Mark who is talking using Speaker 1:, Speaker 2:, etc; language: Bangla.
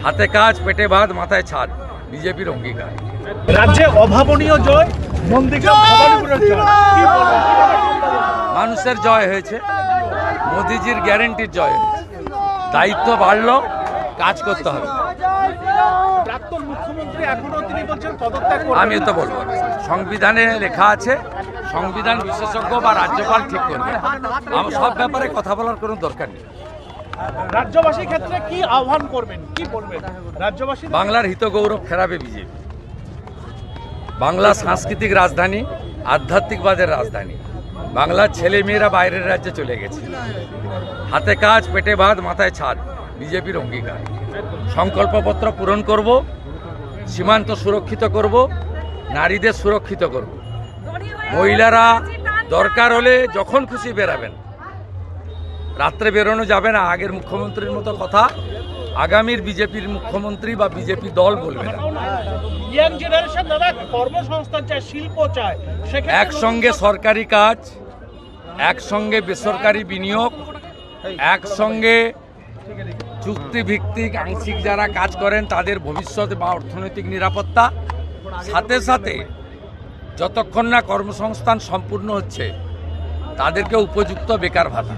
Speaker 1: হাতে কাজ, পেটে ভাত, মাথায় ছাদ, বিজেপির অঙ্গীকার।
Speaker 2: রাজ্যে অভাবনীয় জয়, নন্দীগ্রাম ভবানীপুরের জয়, কি বলবেন?
Speaker 1: মানুষের জয় হয়েছে, মোদিজির গ্যারেন্টির জয় হয়েছে। দায়িত্ব বাড়লো, কাজ করতে হবে।
Speaker 2: প্রাক্তন মুখ্যমন্ত্রী এখনো তিনি বলছেন পদত্যাগ করবেন।
Speaker 1: আমি তো বলবো না। সংবিধানে লেখা আছে, সংবিধান বিশেষজ্ঞ বা রাজ্যপাল ঠিক করবে। আমার সব ব্যাপারে কথা বলার কোনো দরকার নেই।
Speaker 2: রাজ্যবাসীর ক্ষেত্রে কি আহ্বান করবেন, কি বলবেন রাজ্যবাসী?
Speaker 1: বাংলার হিত গৌরব ফেরাবে বিজেপি। বাংলা সাংস্কৃতিক রাজধানী, আধ্যাত্মিকবাদের রাজধানী। বাংলার ছেলে মেয়েরা বাইরের রাজ্যে চলে গেছে। হাতে কাজ, পেটে ভাত, মাথায় ছাদ, বিজেপির অঙ্গীকার। সংকল্পপত্র পূরণ করব, সীমান্ত সুরক্ষিত করব, নারীদের সুরক্ষিত করব। মহিলারা দরকার হলে যখন খুশি বেরাবেন, রাত্রে বেরোনো যাবে না। আগের মুখ্যমন্ত্রীর মতো কথা আগামীর বিজেপির মুখ্যমন্ত্রী বা বিজেপি দল বলবে না।
Speaker 2: ইয়াং জেনারেশন দাদা কর্মসংস্থান চায়, শিল্প চায়,
Speaker 1: একসঙ্গে সরকারি কাজ, একসঙ্গে বেসরকারি বিনিয়োগ, একসঙ্গে চুক্তিভিত্তিক আংশিক যারা কাজ করেন তাদের ভবিষ্যৎ বা অর্থনৈতিক নিরাপত্তা, সাথে সাথে যতক্ষণ না কর্মসংস্থান সম্পূর্ণ হচ্ছে তাদেরকে উপযুক্ত বেকার ভাতা।